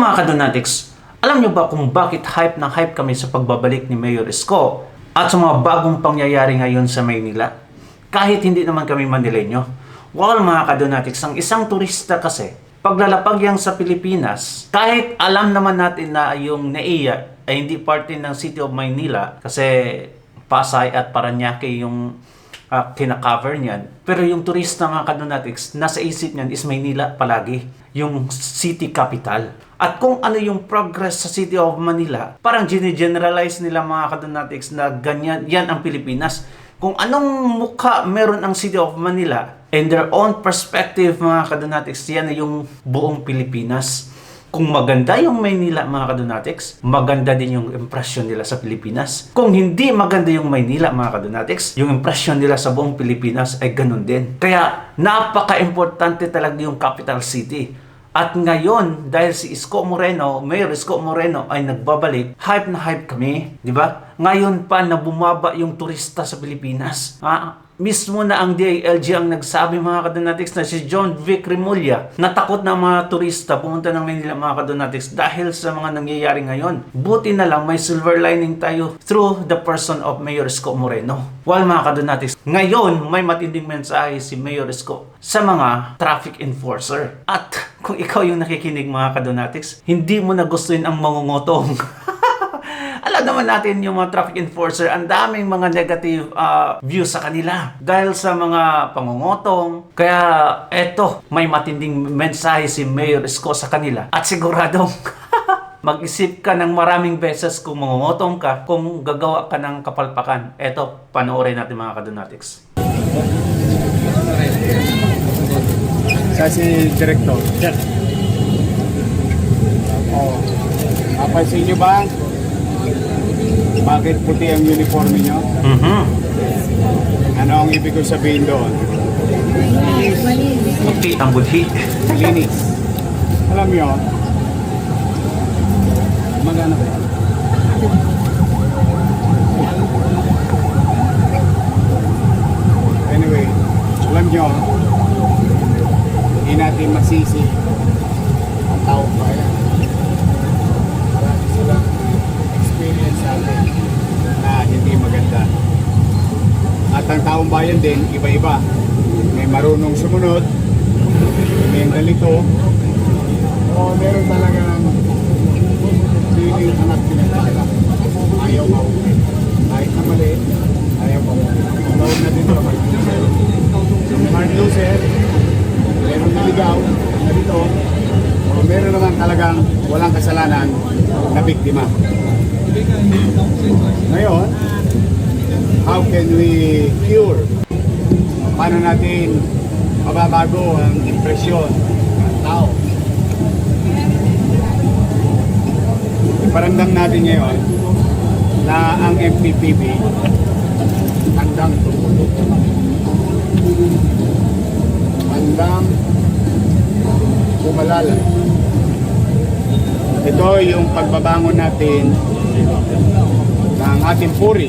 mga kadonatics, alam nyo ba kung bakit hype na hype kami sa pagbabalik ni Mayor Isko at sa mga bagong pangyayari ngayon sa Maynila? Kahit hindi naman kami Manileño. Well mga kadonatics, ang isang turista kasi, paglalapag yan sa Pilipinas, kahit alam naman natin na yung NAIA ay hindi parte ng City of Maynila kasi Pasay at Parañaque yung kina-cover niyan. Pero yung turista mga kadonatics, nasa isip niyan is Maynila palagi, yung city capital. At kung ano yung progress sa City of Manila, parang generalize nila mga kadonatics na ganyan, yan ang Pilipinas. Kung anong mukha meron ang City of Manila, in their own perspective mga kadonatics, yan na yung buong Pilipinas. Kung maganda yung Maynila mga kadonatics, maganda din yung impression nila sa Pilipinas. Kung hindi maganda yung Maynila mga kadonatics, yung impression nila sa buong Pilipinas ay ganun din. Kaya napaka-importante talaga yung capital city. At ngayon, dahil si Isko Moreno, Mayor Isko Moreno ay nagbabalik, hype na hype kami, di ba? Ngayon pa na bumaba yung turista sa Pilipinas. Mismo na ang DILG ang nagsabi mga kadonatics na si John Vic Remulla natakot na mga turista pumunta ng Manila mga kadonatics dahil sa mga nangyayari ngayon. Buti na lang may silver lining tayo through the person of Mayor Isko Moreno. Well mga kadonatics, ngayon may matinding mensahe si Mayor Isko sa mga traffic enforcer. At kung ikaw yung nakikinig mga kadonatics, hindi mo na gustuin ang mangungutong. Alam naman natin yung mga traffic enforcer, ang daming mga negative views sa kanila dahil sa mga pangungutong. Kaya eto, may matinding mensahe si Mayor Isko sa kanila. At siguradong mag-isip ka ng maraming beses kung mangungutong ka, kung gagawa ka ng kapalpakan. Eto, panoorin natin mga kadonatics. Sa si Director. Sir. Napansin nyo ba? Bakit puti ang uniforme nyo? Ano ang ibig ko sabihin doon? Puti ang budhi. Linis. Alam nyo, magana ba? Anyway, alam nyo, hindi natin masisi ang taong bayan. Marami silang experience natin na hindi maganda. At ang taong bayan din, iba-iba. May marunong sumunod, may nalito, o meron talagang feeling anak pinagkala. Ayaw mauwi. Kahit na mali, ayaw mauwi. Tawag na din ito, hard loser. Yung hard loser, meron naligaw, nalito, o meron naman talagang walang kasalanan na biktima. Ngayon, how can we cure? Paano natin mababago ang impresyon ng tao? Iparamdam natin ngayon na ang MPPB handang tumulong. Handang pumalala. Ito yung pagbabangon natin ng ating puri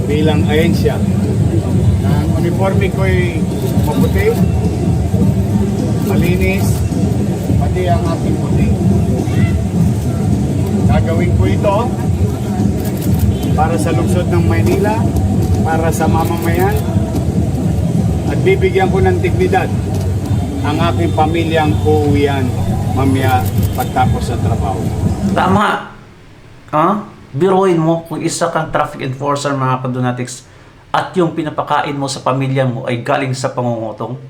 bilang ahensya. Ang uniforme ko'y maputi, malinis, pati ang ating puti. Gagawin ko ito para sa lungsod ng Maynila, para sa mamamayan, at bibigyan ko ng dignidad ang aking pamilyang uuwian mamaya pagtapos sa trabaho. Tama. Biruin mo kung isa kang traffic enforcer mga kadonatics at yung pinapakain mo sa pamilya mo ay galing sa pangungutong.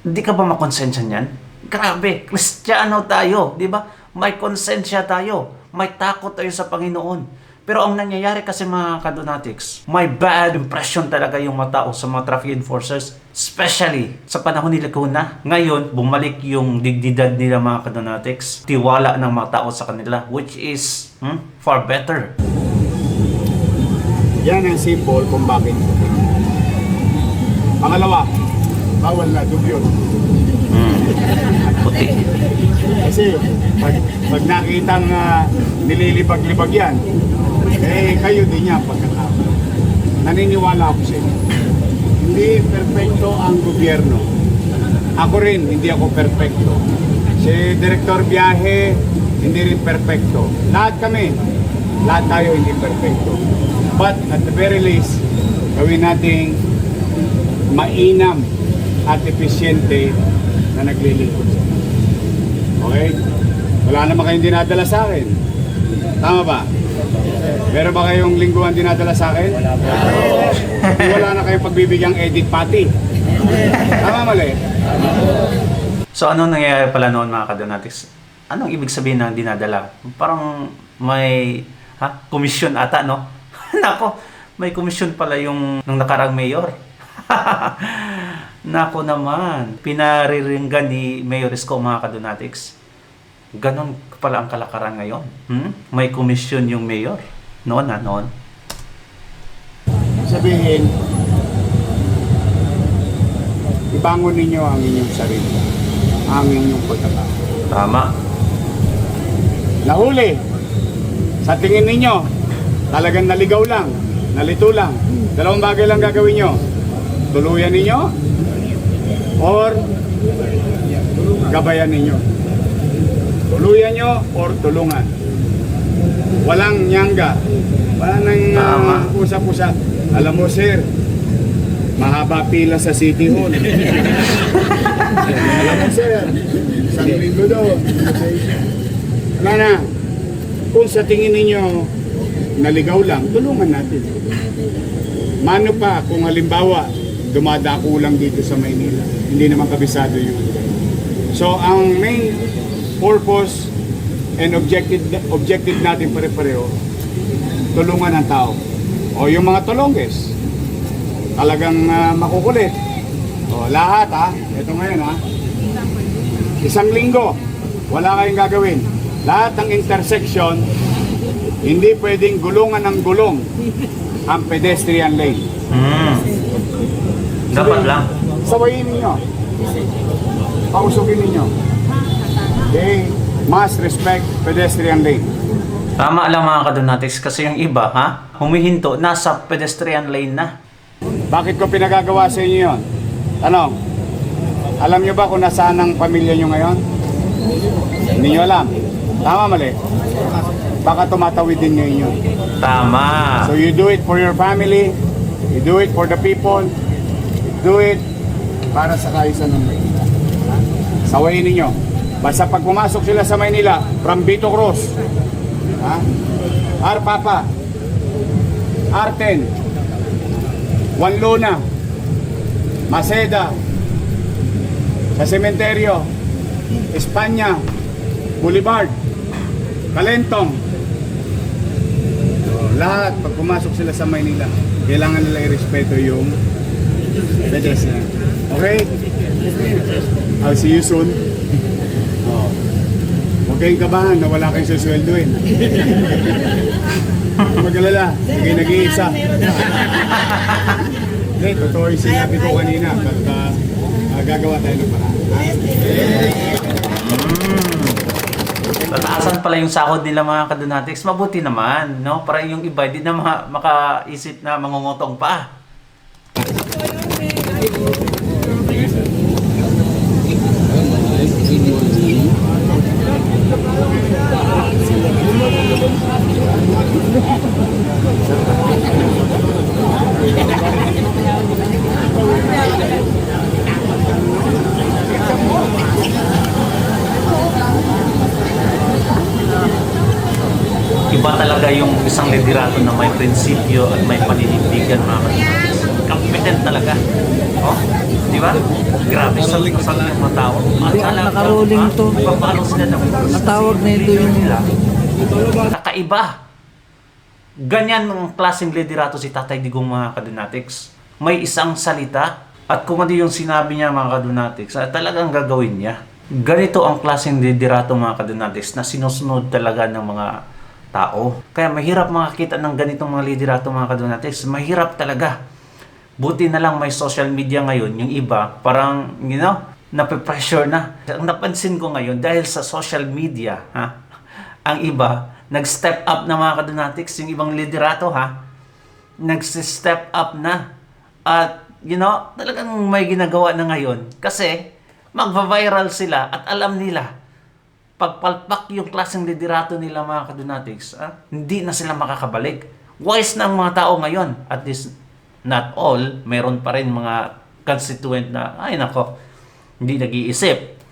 Hindi ka ba makonsensya niyan? Grabe, Kristiyano tayo, di ba? May konsensya tayo, may takot tayo sa Panginoon. Pero ang nangyayari kasi mga kadonatics, may bad impression talaga yung mga tao sa mga traffic enforcers, especially sa panahon ni Laguna. Ngayon, bumalik yung dignidad nila mga kadonatics, tiwala ng mga tao sa kanila, which is far better. Yan ang symbol kung bakit. Pangalawa, bawal na dugyot. Puti. Kasi pag nakitang nililibag-libag yan, kayo din yan pagkakama. Naniniwala ako sa inyo. Hindi perfecto ang gobyerno. Ako rin, hindi ako perfecto. Si Director Biyahe, hindi rin perfecto. Lahat kami, lahat tayo hindi perfecto. But at the very least, gawin nating mainam at epesyente na naglilingkod sa Diyos. Okay? Wala naman kayong dinadala sa akin. Tama ba? Meron ba kayong lingguhan dinadala sa akin? Wala na kayong pagbibigyang edit pati. Tama mali? So ano nangyayari pala noon mga kadonatics? Anong ibig sabihin ng dinadala? Parang may komisyon ata, no? Nako, may komisyon pala yung nung nakarang mayor. Nako naman, pinariringgan ni Mayor Isko mga kadonatics. Ganon pala ang kalakaran ngayon. May komisyon yung mayor. Noon noon. Sabihin, ibangon ninyo ang inyong sarili, ang inyong pagkatao. Tama. Nahuli, sa tingin ninyo, talagang naligaw lang, nalito lang. Dalawang bagay lang gagawin nyo. Tuluyan ninyo, or gabayan ninyo. Tuluyan nyo, or tulungan. Walang nyangga. Walang usap-usap. Alam mo, sir, mahaba pila sa City Hall. Alam mo, sir, isang linggo daw. Wala na. Kung sa tingin ninyo naligaw lang, tulungan natin. Mano pa kung halimbawa dumadako lang dito sa Maynila, hindi naman kabisado yun. So ang main purpose and objective natin pare-pareho, tulungan ang tao. O yung mga tulongges, talagang makukulit. O lahat ito ngayon isang linggo, wala kayong gagawin. Lahat ng intersection, hindi pwedeng gulungan ng gulong ang pedestrian lane. Dapat lang. Sawayin ninyo. Pausukin ninyo. They must respect pedestrian lane. Tama lang mga kadonatics kasi yung iba, humihinto, nasa pedestrian lane na. Bakit ko pinagagawa sa inyo yun? Tanong, alam nyo ba kung nasaan ang pamilya nyo ngayon? Hindi nyo alam. Tama mali? Baka tumatawid din nyo yun. Tama. So you do it for your family, you do it for the people, you do it para sa kaayusan ng Maynila. Sawayin ninyo. Basta pag pumasok sila sa Maynila, from Vito Cruz, R. Papa, R10, Juan Luna, Maceda, sa Sementeryo, Espanya, Boulevard, Calentong. Lahat, pag pumasok sila sa Maynila, kailangan nila i-respeto yung pedestrian. Okay? I'll see you soon. Huwag kayong kabahan na wala kayong susweldoin. Mag-alala, sige nag-iisa. Hindi, totoo yung sinabi ko kanina. Gagawa tayo ng paraan. Tataasan pala yung sahod nila mga kadonatics. Mabuti naman, no? Para yung iba, hindi na makaisip na mangungutong pa. Iba talaga yung isang liderato na may prinsipyo at may paninindigan mga kadonatics. Competent talaga. Oh, di ba? Grabe sa mga tao. Nakaroling to. Paano sila Natawag na ito yung kakaiba. Ganyan ng klaseng liderato si Tatay Digong mga kadonatics. May isang salita at kung ano yung sinabi niya mga kadonatics, talagang gagawin niya. Ganito ang klaseng liderato mga kadonatics na sinusunod talaga ng mga tao. Kaya mahirap makakita ng ganitong mga liderato mga kadonatics. Mahirap talaga. Buti na lang may social media ngayon. Yung iba parang, nape-pressure na. Ang napansin ko ngayon dahil sa social media, ang iba nag-step up na mga kadonatics, yung ibang liderato nag-step up na. At talagang may ginagawa na ngayon kasi magva-viral sila at alam nila pagpalpak yung klaseng liderato nila mga kadonatics, hindi na sila makakabalik. Wise na ang mga tao ngayon. At least, not all, meron pa rin mga constituent na, ay nako, hindi nag-iisip.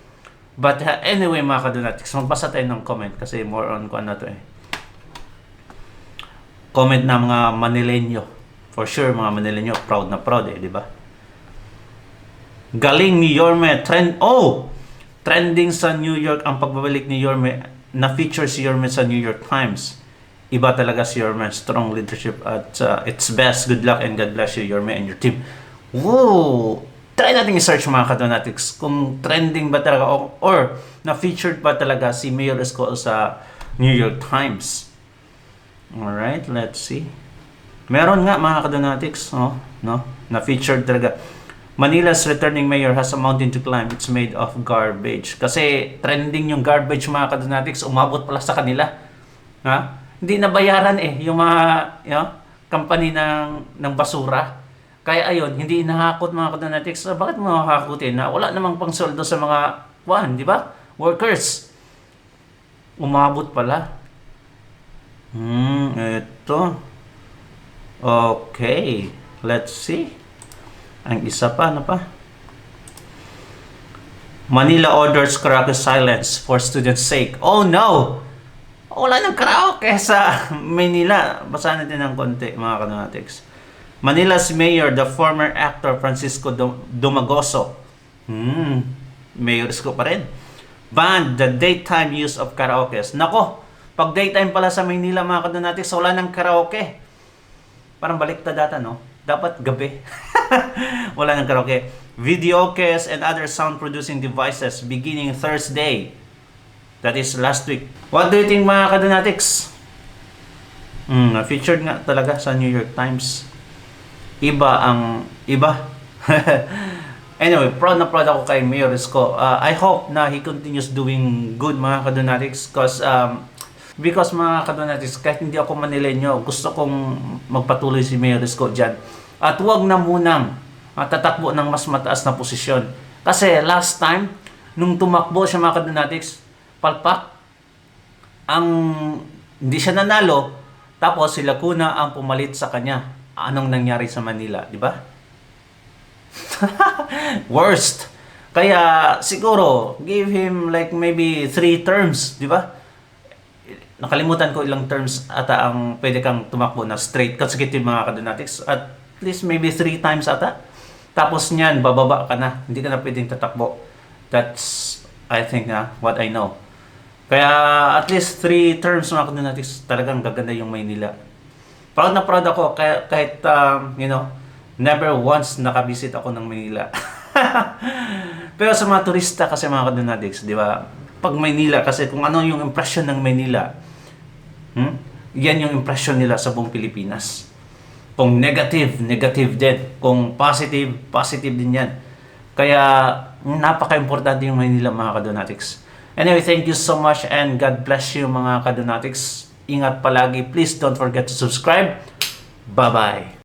But anyway mga kadonatics, magbasa tayo ng comment kasi more on kung ano to eh. Comment na mga Manileño. For sure, mga Manileño, proud na proud eh, di ba? Galing ni Yorme. Trending sa New York ang pagbabalik ni Yorme. Na-feature si Yorme sa New York Times. Iba talaga si Yorme. Strong leadership at its best. Good luck and God bless you, Yorme and your team. Whoa! Try natin i-search mga kadonatics kung trending ba talaga or na-featured ba talaga si Mayor Isko sa New York Times. Alright, let's see. Meron nga mga kadonatics, no? Na-featured talaga. Manila's returning mayor has a mountain to climb. It's made of garbage. Kasi trending yung garbage mga kadonatics, umabot pala sa kanila. Ha? Hindi nabayaran yung mga company ng basura. Kaya ayun, hindi inahakot mga kadonatics. Bakit mo hahakutin na wala namang pangsoldo sa mga di ba? Workers. Umabot pala. Ito. Okay. Let's see. Ang isa pa, ano pa? Manila orders karaoke silence for students' sake. Oh no! Wala nang karaoke sa Manila. Basahin natin ng konti, mga kadonatics. Manila's mayor, the former actor Francisco Dumagoso. Mayor Isko pa rin. Banned the daytime use of karaokes. Nako, pag daytime pala sa Manila, mga kadonatics, wala nang karaoke. Parang baliktad data, no? Dapat gabi. Wala nang karaoke. Videokes and other sound-producing devices beginning Thursday. That is last week. What do you think, mga kadonatics? Featured nga talaga sa New York Times. Iba. Anyway, proud na proud ako kay Mayor Isko. I hope na he continues doing good, mga kadonatics, because mga kadonatics, kahit hindi ako Manileño, gusto kong magpatuloy si Mayor Isko dyan. At huwag na munang tatakbo ng mas mataas na posisyon. Kasi last time, nung tumakbo siya, mga kadonatics, palpak, hindi siya nanalo, tapos si Lacuna ang pumalit sa kanya. Anong nangyari sa Manila, di ba? Worst. Kaya siguro, give him like maybe 3 terms, di ba? Nakalimutan ko ilang terms ata ang pwede kang tumakbo na straight consecutive, mga kadonatics. At least maybe 3 times ata. Tapos niyan, bababa ka na. Hindi ka na pwedeng tatakbo. That's, I think, what I know. Kaya at least 3 terms, mga kadonatics, talagang gaganda yung Maynila. Proud na proud ako kahit never once nakabisit ako ng Maynila. Pero sa mga turista kasi, mga kadonatics, di ba? Pag Maynila kasi, kung ano yung impression ng Maynila, yan yung impression nila sa buong Pilipinas. Kung negative din. Kung positive din yan. Kaya napaka-importante yung Maynila, mga kadonatics. Anyway, thank you so much and God bless you, mga kadonatics. Ingat palagi. Please don't forget to subscribe. Bye-bye.